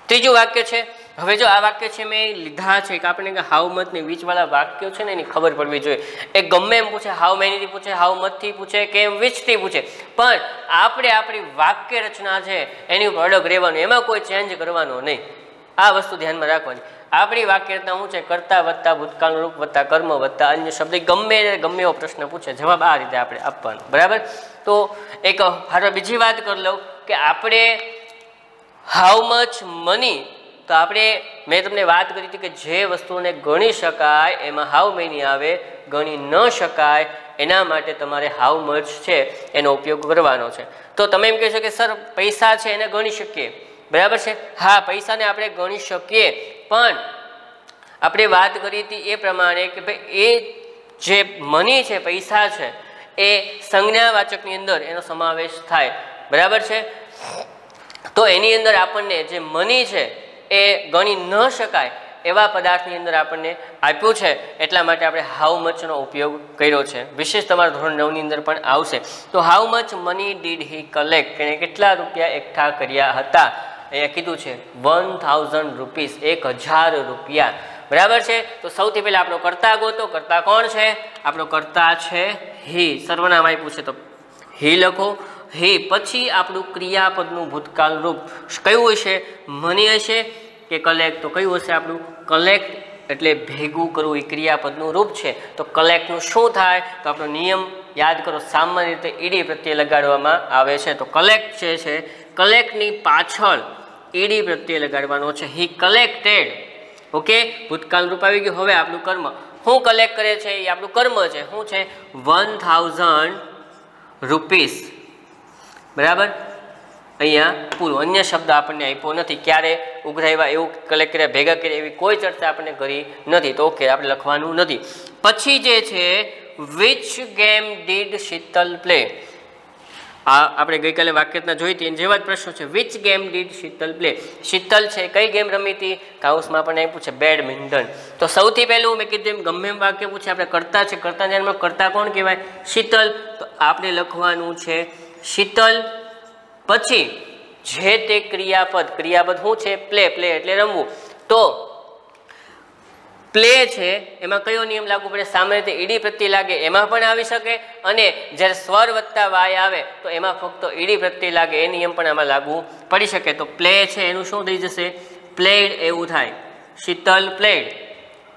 ત્રીજું વાક્ય છે, હવે જો આ વાક્ય છે મેં લીધા છે કે આપણે હાઉ મચ ને વીચ વાળા વાક્યો છે ને એની ખબર પડવી જોઈએ। એ ગમે એમ પૂછે, હાઉ મેનીથી પૂછે, હાઉ મચથી પૂછે કે વિચથી પૂછે, પણ આપણે આપણી વાક્ય રચના છે એની ઉપર અડગ રહેવાનું, એમાં કોઈ ચેન્જ કરવાનો નહીં, આ વસ્તુ ધ્યાનમાં રાખવાની। આપણી વાક્ય રચના શું છે? કર્તા વત્તા ભૂતકાળનું રૂપ વત્તા કર્મ વત્તા અન્ય શબ્દ. ગમે એવો પ્રશ્ન પૂછે જવાબ આ રીતે આપણે આપવાનો, બરાબર. તો એક હારો બીજી વાત કરી લઉં કે આપણે હાઉ મચ મની, તો આપણે મેં તમને વાત કરી હતી કે જે વસ્તુને ગણી શકાય એમાં હાઉ મેની આવે, ગણી ન શકાય એના માટે તમારે હાઉ મચ છે એનો ઉપયોગ કરવાનો છે. તો તમે એમ કહેશો કે સર પૈસા છે એને ગણી શકીએ, બરાબર છે. હા, પૈસાને આપણે ગણી શકીએ, પણ આપણે વાત કરી હતી એ પ્રમાણે કે ભાઈ એ જે મની છે, પૈસા છે, એ સંજ્ઞાવાચકની અંદર એનો સમાવેશ થાય, બરાબર છે. તો એની અંદર આપણને જે મની છે એ ગણી ન શકાય એવા પદાર્થની અંદર આપણને આપ્યું છે, એટલા માટે આપણે હાઉ મચનો ઉપયોગ કર્યો છે. વિશેષ તમારા ધોરણ 9 ની અંદર પણ આવશે. તો how much money did he collect, એને કેટલા રૂપિયા એકઠા કર્યા હતા? અહીંયા કીધું છે 1000 રૂપીસ, 1000 રૂપિયા, બરાબર છે. તો સૌથી પહેલા આપણો કર્તા ગોતો. કર્તા કોણ છે? આપણો કર્તા છે હી. સર્વનામ આપ્યું છે તો હી લખો. હી પછી આપણું ક્રિયાપદનું ભૂતકાળ રૂપ કયું હશે? મની હશે કે કલેક્ટ? તો કયું હશે આપણું? કલેક્ટ. એટલે ભેગું કરવું એ ક્રિયાપદનું રૂપ છે. તો કલેક્ટનું શું થાય? તો આપણો નિયમ યાદ કરો, સામાન્ય રીતે ઈડી પ્રત્યે લગાડવામાં આવે છે. તો કલેક્ટ જે છે, કલેક્ટની પાછળ ઈડી પ્રત્યે લગાડવાનો છે. હી કલેક્ટેડ. ઓકે, ભૂતકાળ રૂપ આવી ગયું. હવે આપણું કર્મ શું કલેક્ટ કરે છે? એ આપણું કર્મ છે. શું છે? 1000 રૂપીસ, બરાબર. અહીંયા પૂરું, અન્ય શબ્દ આપણને આપ્યો નથી. ક્યારે ઉઘરાવ્યા, એવું કલેક્ટ કર્યા, ભેગા કર્યા, એવી કોઈ ચર્ચા આપણે કરી નથી. તો ઓકે, આપણે લખવાનું નથી. પછી જે છે which game did Sheetal play, આ આપણે ગઈકાલે વાક્યરચના જોઈ હતી, જેવા જ પ્રશ્નો છે. Which game did Sheetal play, Sheetal છે કઈ ગેમ રમી હતી? કાઉસમાં આપણને આપ્યું છે બેડમિન્ટન. તો સૌથી પહેલું મેં કીધું એમ ગમે એમ વાક્ય પૂછે, આપણે કરતા છે, કરતા ધ્યાનમાં કરતા કોણ કહેવાય? શીતલ. તો આપણે લખવાનું છે શીતલ. પછી જે તે ક્રિયાપદ, ક્રિયાપદ શું છે? પ્લે. પ્લે એટલે રમવું. તો પ્લે છે એમાં કયો નિયમ લાગુ પડે? સામાન્ય રીતે ઈડી પ્રત્યય લાગે એમાં પણ આવી શકે, અને જ્યારે સ્વર વત્તા વાય આવે તો એમાં ફક્ત ઈડી પ્રત્યય લાગે એ નિયમ પણ આમાં લાગુ પડી શકે. તો પ્લે છે એનું શું થઈ જશે? પ્લેડ એવું થાય. શીતલ પ્લેડ.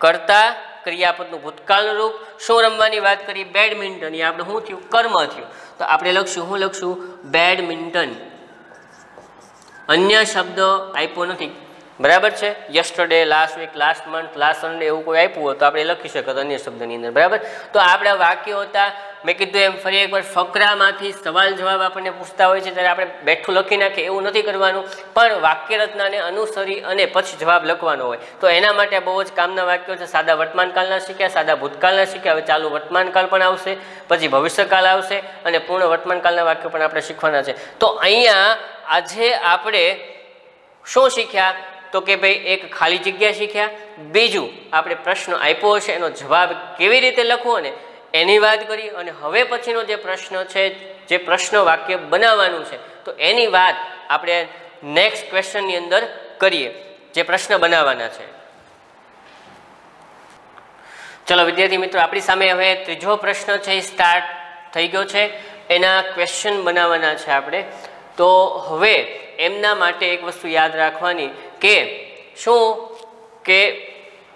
કરતા ક્રિયાપદનું ભૂતકાળનું રૂપ. શું રમવાની વાત કરી? બેડમિન્ટન. એ આપણે શું થયું? કર્મ થયું. તો આપણે લખશું, શું લખશું? બેડમિન્ટન. અન્ય શબ્દ આપ્યો નથી, બરાબર છે. Yesterday, last week, last month, last Sunday એવું કોઈ આપ્યું હોય તો આપણે લખી શકત અન્ય શબ્દની અંદર, બરાબર. તો આપણા વાક્યો હતા, મેં કીધું એમ ફરી એકવાર ફકરામાંથી સવાલ જવાબ આપણને પૂછતા હોય છે ત્યારે આપણે બેઠું લખી નાખીએ એવું નથી કરવાનું, પણ વાક્ય રચનાને અનુસરી અને પછી જવાબ લખવાનો હોય. તો એના માટે બહુ જ કામના વાક્યો છે. સાદા વર્તમાનકાળના શીખ્યા, સાદા ભૂતકાળના શીખ્યા, હવે ચાલુ વર્તમાનકાળ પણ આવશે, પછી ભવિષ્યકાળ આવશે અને પૂર્ણ વર્તમાનકાળના વાક્યો પણ આપણે શીખવાના છે. તો અહીંયા આજે આપણે શું શીખ્યા? તો કે ભાઈ એક ખાલી જગ્યા શીખ્યા, બીજું આપણે પ્રશ્ન આપ્યો હશે એનો જવાબ કેવી રીતે લખવો ને એની વાત કરી, અને હવે પછીનો જે પ્રશ્ન છે, જે પ્રશ્ન વાક્ય બનાવવાનું છે, તો એની વાત આપણે નેક્સ્ટ ક્વેશ્ચનની અંદર કરીએ, જે પ્રશ્ન બનાવવાના છે. ચલો વિદ્યાર્થી મિત્રો, આપણી સામે હવે ત્રીજો પ્રશ્ન છે એ સ્ટાર્ટ થઈ ગયો છે, એના ક્વેશ્ચન બનાવવાના છે આપણે. તો હવે એમના માટે એક વસ્તુ યાદ રાખવાની કે શું કે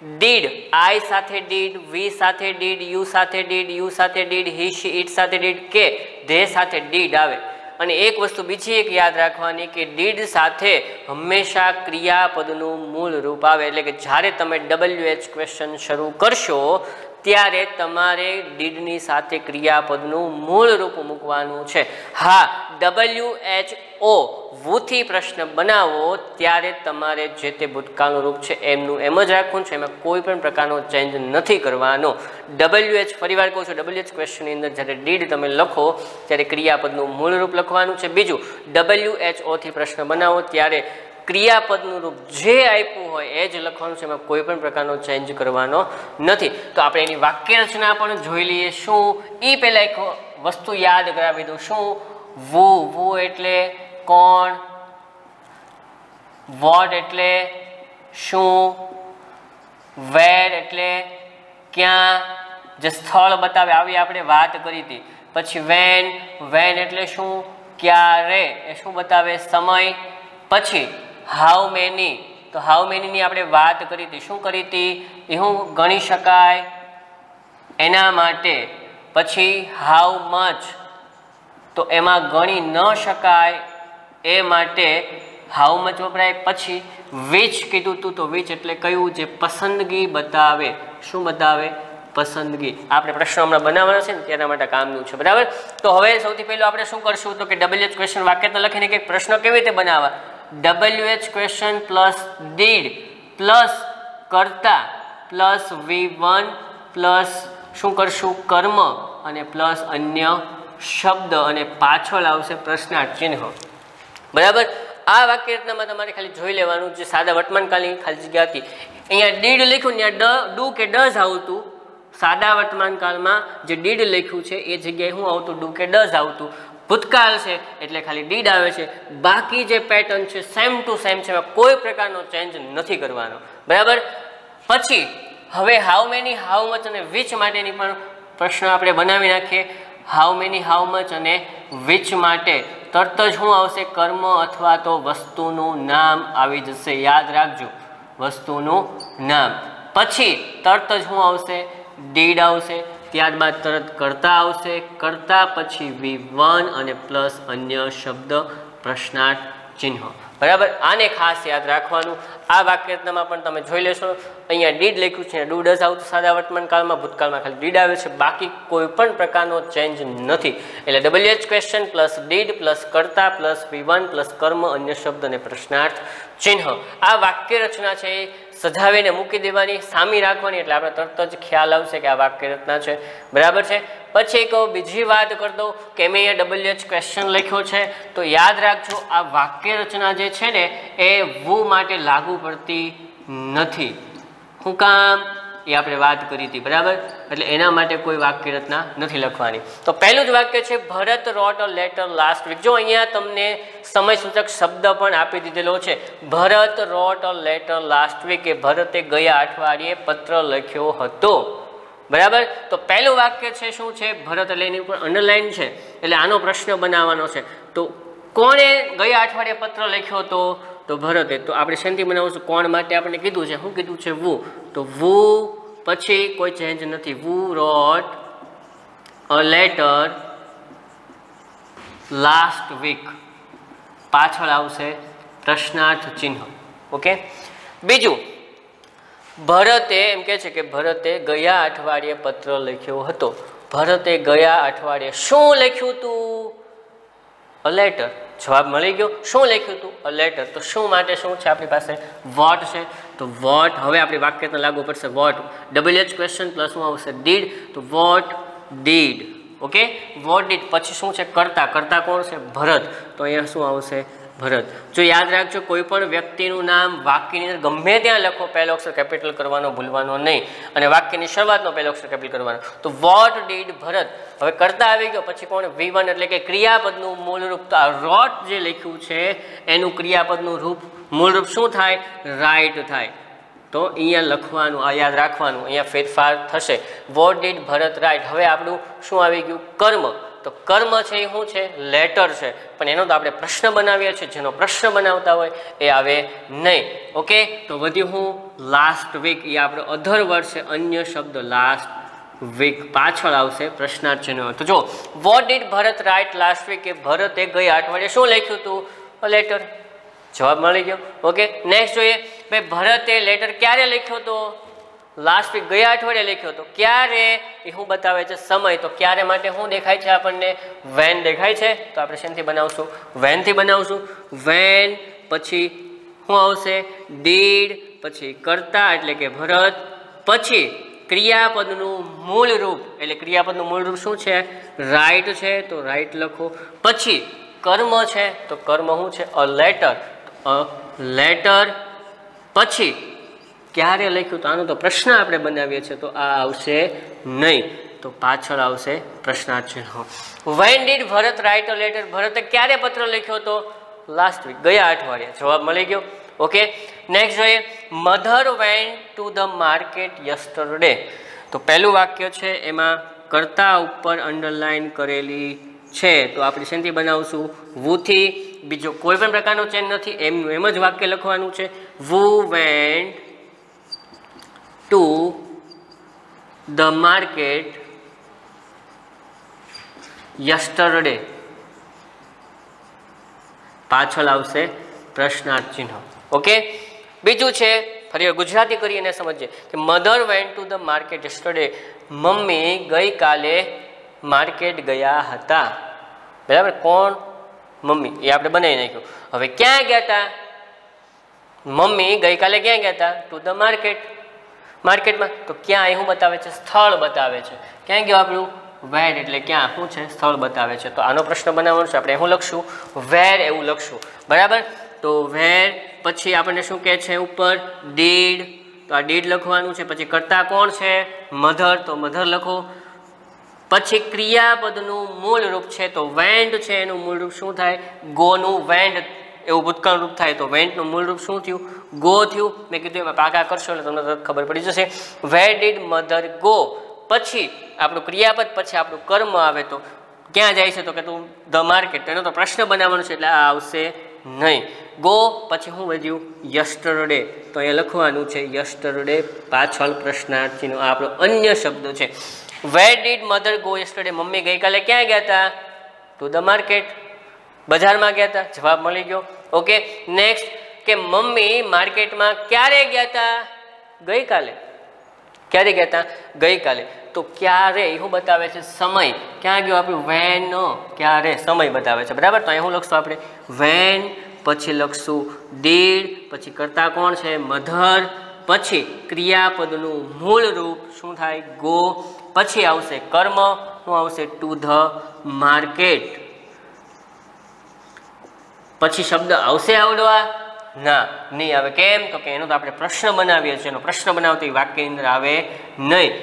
ડીડ, આઈ સાથે ડીડ, વી સાથે ડીડ, યુ સાથે ડીડ, યુ સાથે ડીડ, હી શી ઇટ સાથે ડીડ કે ધે સાથે ડીડ આવે. અને એક વસ્તુ બીજી એક યાદ રાખવાની કે ડીડ સાથે હંમેશા ક્રિયાપદનું મૂળ રૂપ આવે. એટલે કે જ્યારે તમે WH ક્વેશ્ચન શરૂ કરશો ત્યારે તમારે ડીડની સાથે ક્રિયાપદનું મૂળ રૂપ મૂકવાનું છે. હા, WHO વૂથી પ્રશ્ન બનાવો ત્યારે તમારે જે તે ભૂતકાળનું રૂપ છે એમનું એમ જ રાખવું છે, એમાં કોઈ પણ પ્રકારનો ચેન્જ નથી કરવાનો. WH ફરીવાર કહું છું, WH ક્વેશ્ચનની અંદર જ્યારે ડીડ તમે લખો ત્યારે ક્રિયાપદનું મૂળ રૂપ લખવાનું છે. બીજું, WHOથી પ્રશ્ન બનાવો ત્યારે ક્રિયાપદનું રૂપ જે આપ્યું હોય એ જ લખવાનું છે, એમાં કોઈ પણ પ્રકારનો ચેન્જ કરવાનો નથી. તો આપણે એની વાક્ય રચના પણ જોઈ લઈએ. શું એ પહેલાં એક વસ્તુ યાદ કરાવી દઉં. શું? વુ એટલે કોણ, વોટ એટલે શું, વેર એટલે ક્યાં, જે સ્થળ બતાવે આવી આપણે વાત કરી હતી. પછી વેન એટલે શું, ક્યારે, એ શું બતાવે, સમય. પછી હાઉ મેની, તો તો હાઉ મેનીની આપણે વાત કરી હતી. શું કરી હતી? એ હું ગણી શકાય એના માટે. પછી હાઉ મચ, તો એમાં ગણી ન શકાય એ માટે હાઉ મચ વપરાય. પછી વિચ કીધું હતું, તો વિચ એટલે કયું? જે પસંદગી બતાવે. શું બતાવે? પસંદગી. આપણે પ્રશ્નો હમણાં બનાવવાના છે ને તેના માટે કામનું છે, બરાબર. તો હવે સૌથી પહેલું આપણે શું કરશું? તો કે WH ક્વેશ્ચન વાક્યતા લખીને કે પ્રશ્ન કેવી રીતે બનાવવા? WH question plus did plus કર્તા પ્લસ V1 પ્લસ શું કરશું? કર્મ અને પ્લસ અન્ય શબ્દ અને પાછળ આવશે પ્રશ્નાર્થ ચિહ્ન, બરાબર. આ વાક્ય રચનામાં તમારે ખાલી જોઈ લેવાનું જે સાદા વર્તમાનકાળની ખાલી જગ્યા હતી. અહીંયા ડીડ લખ્યું ત્યાં ડુ કે ડઝ આવતું. સાદા વર્તમાનકાળમાં જે ડીડ લખ્યું છે એ જગ્યાએ શું આવતું? ડુ કે ડઝ આવતું. ભૂતકાળ છે એટલે ખાલી ડીડ આવે છે. બાકી જે પેટર્ન છે સેમ ટુ સેમ છે, કોઈ પ્રકારનો ચેન્જ નથી કરવાનો, બરાબર. પછી હવે હાઉ મેની, હાઉ મચ અને વિચ માટેની પણ પ્રશ્ન આપણે બનાવી નાખીએ. હાઉ મેની, હાઉ મચ અને વિચ માટે તરત જ શું આવશે? કર્મ અથવા તો વસ્તુનું નામ આવી જશે, યાદ રાખજો, વસ્તુનું નામ. પછી તરત જ શું આવશે? ડીડ આવશે. ત્યારબાદ તરત કર્તા આવશે. કર્તા પછી V1 અને પ્લસ અન્ય શબ્દ પ્રશ્નાર્થ ચિહ્ન, બરાબર. આને ખાસ યાદ રાખવાનું. આ વાક્યરચનામાં પણ તમે જોઈ લેશો. અહીંયા ડીડ લખ્યું છે, ડુ ડઝ આવતું સાદા વર્તમાન કાળમાં. ભૂતકાળમાં ખાલી ડીડ આવે છે, બાકી કોઈ પણ પ્રકારનો ચેન્જ નથી. એટલે WH question plus did plus કર્તા પ્લસ V1 પ્લસ કર્મ અન્ય શબ્દ અને પ્રશ્નાર્થ ચિહ્ન. આ વાક્ય રચના છે એ સજાવીને મૂકી દેવાની, સામી રાખવાની, એટલે આપણે તરત જ ખ્યાલ આવશે કે આ વાક્ય રચના છે, બરાબર છે. પછી એક બીજી વાત કરી દઉં કે મેં અહીંયા WH ક્વેશ્ચન લખ્યો છે, તો યાદ રાખજો આ વાક્ય રચના જે છે ને એ વુ માટે લાગુ પડતી નથી. શું કામ? એ આપણે વાત કરી હતી, બરાબર. એટલે એના માટે કોઈ વાક્ય રચના નથી લખવાની. તો પહેલું જ વાક્ય છે ભરત રોટ અ લેટર લાસ્ટ વીક. જો અહીંયા તમને સમય સૂચક શબ્દ પણ આપી દીધેલો છે. ભરત રોટ અ લેટર લાસ્ટ વીક, એ ભરતે ગયા અઠવાડિયે પત્ર લખ્યો હતો, બરાબર. તો પહેલું વાક્ય છે શું છે? ભરત, એટલે એની ઉપર અંડરલાઈન છે, એટલે આનો પ્રશ્ન બનાવવાનો છે. તો કોણે ગયા અઠવાડિયે પત્ર લખ્યો હતો? તો ભરતે. તો આપણે શેનથી બનાવશું? કોણ માટે આપણે કીધું છે, શું કીધું છે? વુ. તો વુ પછી કોઈ ચેન્જ નથી. વુ રોટ અ લેટર લાસ્ટ વીક, પાછળ આવશે પ્રશ્નાર્થ ચિહ્ન, ઓકે. બીજું, ભરતે એમ કે છે કે ભરતે ગયા અઠવાડિયે પત્ર લખ્યો હતો. ભરતે ગયા અઠવાડિયે શું લખ્યું હતું? A letter. જવાબ મળી ગયો. શું લખ્યું હતું? A letter. તો શું માટે શું છે આપણી પાસે? વોટ છે. તો વોટ. હવે આપણી વાક્યતા લાગુ પડશે વોટ. WH ક્વેશ્ચન પ્લસ શું આવશે? ડીડ. તો what did, okay. What did. પછી શું છે? કર્તા. કર્તા કોણ છે? ભરત. તો અહીંયા શું આવશે? ભરત. જો યાદ રાખજો કોઈ પણ વ્યક્તિનું નામ વાક્યની અંદર ગમે ત્યાં લખો, પહેલો અક્ષર કેપિટલ કરવાનો ભૂલવાનો નહીં, અને વાક્યની શરૂઆતનો પહેલો અક્ષર કેપિટલ કરવાનો. તો વોટ ડીડ ભરત. હવે કર્તા આવી ગયો. પછી કોણ? V1, એટલે કે ક્રિયાપદનું મૂળ રૂપ. તો આ રોટ જે લખ્યું છે એનું ક્રિયાપદનું રૂપ મૂળ રૂપ શું થાય? રાઇટ થાય. તો અહીંયા લખવાનું, આ યાદ રાખવાનું, અહીંયા ફેરફાર થશે. What did Bharat write. હવે આપણું શું આવી ગયું? કર્મ. તો કર્મ છે એ શું છે? લેટર છે, પણ એનો તો આપણે પ્રશ્ન બનાવીએ છીએ. જેનો પ્રશ્ન બનાવતા હોય એ આવે નહીં, ઓકે. તો વધ્યું હું લાસ્ટ વીક, એ આપણો અધર વર્ડ છે, અન્ય શબ્દ લાસ્ટ વીક, પાછળ આવશે પ્રશ્નાર્થ ચિહ્ન. તો જો what did Bharat write last week, એ ભરતે ગયા અઠવાડિયે શું લખ્યું હતું? લેટર. જવાબ મળી ગયો, ઓકે. નેક્સ્ટ જોઈએ ભાઈ, ભરતે લેટર ક્યારે લખ્યો હતો? લાસ્ટ વીક, ગયા અઠવાડિયે લખ્યો હતો. ક્યારે? એ શું બતાવે છે? સમય. તો ક્યારે માટે શું દેખાય છે આપણને? વેન દેખાય છે. તો આપણે શેનથી બનાવશું? વેનથી બનાવશું. વેન પછી શું આવશે? ડીડ, પછી કર્તા એટલે કે ભરત, પછી ક્રિયાપદનું મૂળ રૂપ, એટલે ક્રિયાપદનું મૂળ રૂપ શું છે? રાઇટ છે. તો રાઇટ લખો. પછી કર્મ છે. તો કર્મ શું છે? A letter. A letter. પછી ક્યારે લખ્યું? તો આનો તો પ્રશ્ન આપણે બનાવીએ છીએ, તો આ આવશે નહીં, તો પાછળ આવશે પ્રશ્નાર્થ ચિહ્ન. When did Bharat write a letter. ભરતે ક્યારે પત્ર લખ્યો હતો? લાસ્ટ વીક, ગયા અઠવાડિયે. જવાબ મળી ગયો, ઓકે. નેક્સ્ટ જોઈએ, mother vent to the market yesterday. તો પહેલું વાક્ય છે એમાં કર્તા ઉપર અંડરલાઈન કરેલી છે, તો આપણે શેનથી બનાવશું? વુથી. બીજો કોઈ પણ પ્રકારનો ચેન્જ નથી, એમનું એમ જ વાક્ય લખવાનું છે. Who went to the market yesterday. પાછળ આવશે પ્રશ્નાર્થ ચિહ્ન. ઓકે, બીજું છે ફરી ગુજરાતી કરીને સમજીએ કે mother vent to the market yesterday. Mummy ગઈકાલે માર્કેટ ગયા હતા. બરાબર, કોણ? મમ્મી. એ આપણે બનાવી નાખ્યું. હવે ક્યાં ગયા હતા? મમ્મી ગઈકાલે ક્યાં ગયા હતા? Two the market. માર્કેટમાં. તો ક્યાં એ શું બતાવે છે? સ્થળ બતાવે છે. ક્યાં ગયો આપણું? વેર, એટલે ક્યાં શું છે? સ્થળ બતાવે છે. તો આનો પ્રશ્ન બનાવવાનો છે, આપણે શું લખશું? વેર એવું લખશું. બરાબર, તો વેર પછી આપણને શું કહે છે ઉપર? ડીડ. તો આ ડીડ લખવાનું છે. પછી કર્તા કોણ છે? મધર. તો મધર લખો. પછી ક્રિયાપદનું મૂળ રૂપ છે તો વેન્ટ છે, એનું મૂળ રૂપ શું થાય? ગોનું વેન્ટ એવું ભૂતકાળ રૂપ થાય. તો વેન્ટનું મૂળ રૂપ શું થયું? ગો થયું. મેં કીધું એમાં પાકા કરશો એટલે તમને ખબર પડી જશે. Where did mother go. પછી આપણું ક્રિયાપદ, પછી આપણું કર્મ આવે. તો ક્યાં જાય છે? તો કે તું ધ માર્કેટ. એનો તો પ્રશ્ન બનાવવાનો છે એટલે આ આવશે નહીં. ગો પછી શું વધ્યું? યસ્ટરડે. તો અહીંયા લખવાનું છે યસ્ટરડે, પાછળ પ્રશ્નાર્થ ચિહ્ન. આ આપણો અન્ય શબ્દ છે. Where did mother go yesterday. Mummy ગઈકાલે ક્યાં ગયા હતા? Two the market. બજારમાં ગયા હતા. જવાબ મળી ગયો. ઓકે, નેક્સ્ટ કે મમ્મી માર્કેટમાં ક્યારે ગયા હતા? ગઈકાલે. ક્યારે ગયા હતા? ગઈકાલે. તો ક્યારે એ શું બતાવે છે? સમય. ક્યાં ગયો આપણું? વેન. ક્યારે સમય બતાવે છે. બરાબર, તો અહીં શું લખશું આપણે? વેન, પછી લખશું ડીડ, પછી કર્તા કોણ છે? મધર, પછી ક્રિયાપદનું મૂળ રૂપ શું થાય? ગો, પછી આવશે કર્મ. શું આવશે? Two the market. પછી શબ્દ આવશે આવડવા? ના, નહીં આવે. કેમ? તો કે એનો તો આપણે પ્રશ્ન બનાવીએ છીએ. એનો પ્રશ્ન બનાવતો એ વાક્યની અંદર આવે નહીં.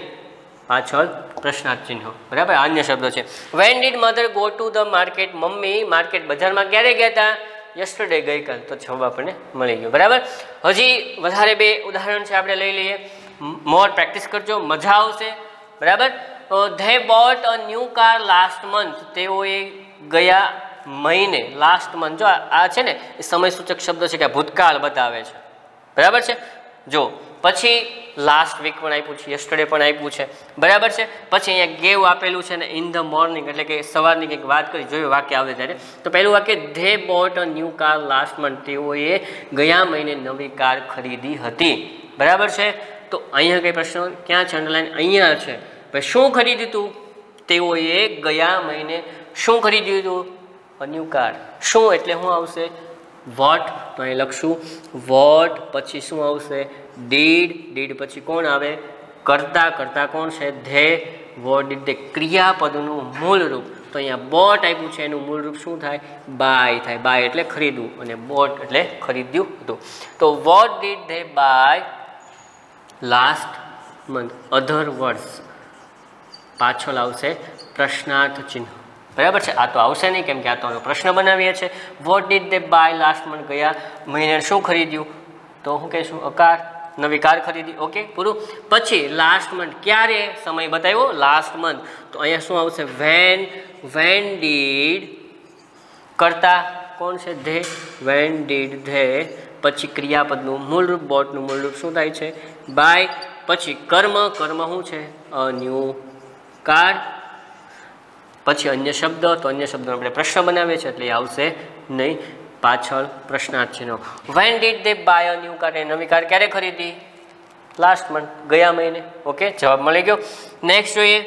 પાછળ પ્રશ્નાર્થ ચિહ્ન. બરાબર, અન્ય શબ્દો છે. When did mother go to the market. Mummy market બજારમાં ક્યારે ગયા હતા? યસ્ટરડે, ગઈકાલ. તો જવાબ આપણને મળી ગયો. બરાબર, હજી વધારે બે ઉદાહરણ છે, આપણે લઈ લઈએ. મોર પ્રેક્ટિસ કરજો, મજા આવશે. બરાબર, they bought a new car last month. તેઓએ ગયા મહિને, લાસ્ટ મંથ. જો આ છે ને એ સમય સૂચક શબ્દ છે કે ભૂતકાળ બતાવે છે. બરાબર છે. જો પછી લાસ્ટ વીક પણ આપ્યું છે, યસ્ટરડે પણ આપ્યું છે. બરાબર છે. પછી અહીંયા ગેવ આપેલું છે ને ઇન ધ મોર્નિંગ, એટલે કે સવારની કંઈક વાત કરી. જોયું વાક્ય આવે ત્યારે. તો પહેલું વાક્ય they bought a new car last month. તેઓએ ગયા મહિને નવી કાર ખરીદી હતી. બરાબર છે. તો અહીંયા કઈ પ્રશ્ન ક્યાં છે? અંડરલાઈન અહીંયા છે. ભાઈ શું ખરીદ્યું હતું? તેઓએ ગયા મહિને શું ખરીદ્યું હતું? અ ન્યૂ કાર. શું એટલે શું આવશે? વોટ. તો અહીં લખશું વોટ, પછી શું આવશે? ડીડ. ડીડ પછી કોણ આવે? કર્તા. કર્તા કોણ છે? ધે. What did they. ક્રિયાપદનું મૂળ રૂપ. તો અહીંયા બોટ આપ્યું છે, એનું મૂળ રૂપ શું થાય? બાય થાય. બાય એટલે ખરીદવું, અને બોટ એટલે ખરીદ્યું હતું. તો what did they buy last month. Other words. પાછળ આવશે પ્રશ્નાર્થ ચિહ્ન. બરાબર છે. આ તો આવશે નહીં, કેમ કે આ તો પ્રશ્ન બનાવીએ છીએ. What did they buy last month. ગયા મહિને શું ખરીદ્યું? તો શું કહીશું? અકાર. નવી કાર ખરીદી. ઓકે, પૂરું. પછી લાસ્ટ મંથ. ક્યારે સમય બતાવ્યો? Last month. તો અહીંયા શું આવશે? વેન. When did. કર્તા કોણ છે? ધે. Van did they. પછી ક્રિયાપદનું મૂળ રૂપ, બોટનું મૂળ રૂપ શું થાય છે? બાય. પછી કર્મ. કર્મ શું છે? અ ન્યૂ કાર. પછી અન્ય શબ્દ. તો અન્ય શબ્દનો આપણે પ્રશ્ન બનાવીએ છીએ એટલે એ આવશે નહીં. પાછળ પ્રશ્નાર્થ ચિહ્ન. When did they buy a new car. નવી કાર ક્યારે ખરીદી? લાસ્ટ મંથ, ગયા મહિને. ઓકે, જવાબ મળી ગયો. નેક્સ્ટ જોઈએ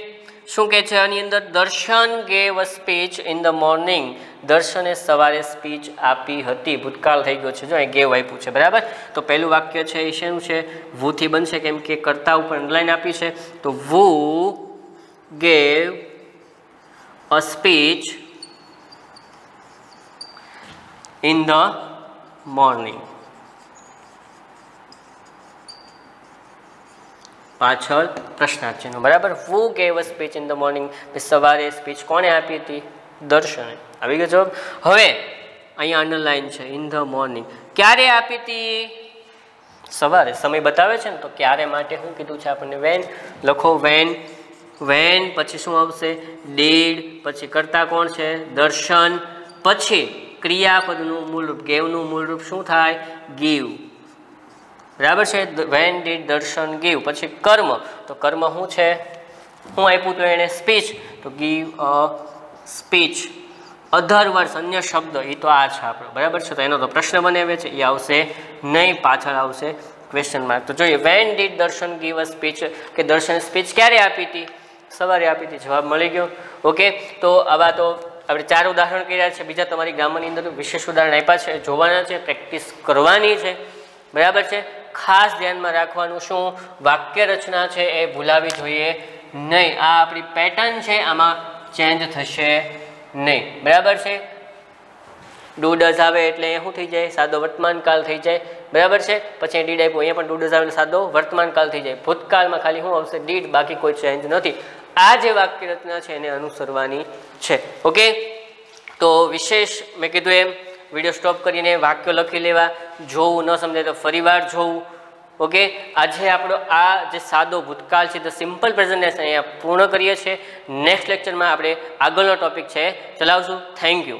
શું કહે છે આની અંદર? દર્શન gave a speech in the morning. દર્શને સવારે સ્પીચ આપી હતી. ભૂતકાળ થઈ ગયો છે. જો અહીં ગેવ આપ્યું છે. બરાબર, તો પહેલું વાક્ય છે એ શેનું છે? વુથી બનશે, કેમ કે કર્તા ઉપર અંડરલાઈન આપી છે. તો વુ gave a speech in the morning. પાછળ પ્રશ્નાર્થ ચિહ્ન. બરાબર, who gave a speech in the morning. સવારે સ્પીચ કોણે આપી હતી? દર્શને. આવી ગયો જવાબ. હવે અહીંયા અંડરલાઈન છે ઇન ધ મોર્નિંગ. ક્યારે આપી હતી? સવારે. સમય બતાવે છે ને, તો ક્યારે માટે શું કીધું છે આપણને? વેન. લખો વેન. વેન પછી શું આવશે? ડીડ. પછી કર્તા કોણ છે? દર્શન. પછી ક્રિયાપદનું મૂળરૂપ ગેવનું મૂળરૂપ શું થાય? ગીવ, બરાબર છે. વેન ડીડ દર્શન ગીવ. પછી કર્મ, તો કર્મ શું છે? શું આપ્યું તો એને? સ્પીચ, તો give a speech. Other words, અન્ય શબ્દ, એ તો આ છે આપણો, બરાબર છે. તો એનો તો પ્રશ્ન બનાવે છે, એ આવશે નહીં, પાછળ આવશે ક્વેશ્ચન માર્ક. તો જોઈએ, વેન ડીડ દર્શન ગીવ અ સ્પીચ, કે દર્શન સ્પીચ ક્યારે આપી હતી? સવારે આપી હતી. જવાબ મળી ગયો. ઓકે, તો આવા તો આપણે 4 ઉદાહરણ કર્યા છે. બીજા તમારી ગ્રામરની અંદર વિશેષ ઉદાહરણ આપ્યા છે, જોવાના છે, પ્રેક્ટિસ કરવાની છે, બરાબર છે. ખાસ ધ્યાનમાં રાખવાનું શું? વાક્ય રચના છે એ ભૂલાવી જોઈએ નહીં. આ આપણી પેટર્ન છે, આમાં ચેન્જ થશે નહીં, બરાબર છે. ડુ ડઝ આવે એટલે શું થઈ જાય? સાદો વર્તમાન કાળ થઈ જાય, બરાબર છે. પછી ડીડ આપ્યો, અહીંયા પણ ડુ ડઝ આવે એટલે સાદો વર્તમાન કાળ થઈ જાય. ભૂતકાળમાં ખાલી શું આવશે? ડીડ, બાકી કોઈ ચેન્જ નથી. આ જે વાક્ય રચના છે એને અનુસરવાની છે. ઓકે, તો વિશેષ મેં કીધું એમ વિડીયો સ્ટોપ કરીને વાક્યો લખી લેવા, જોવું, ન સમજાય તો ફરીવાર જોવું. ઓકે, આજે આપણો આ જે સાદો ભૂતકાળ છે, ધ સિમ્પલ પ્રેઝન્ટેશન, અહીંયા પૂર્ણ કરીએ છીએ. નેક્સ્ટ લેક્ચરમાં આપણે આગળનો ટોપિક છે ચલાવશું. Thank you.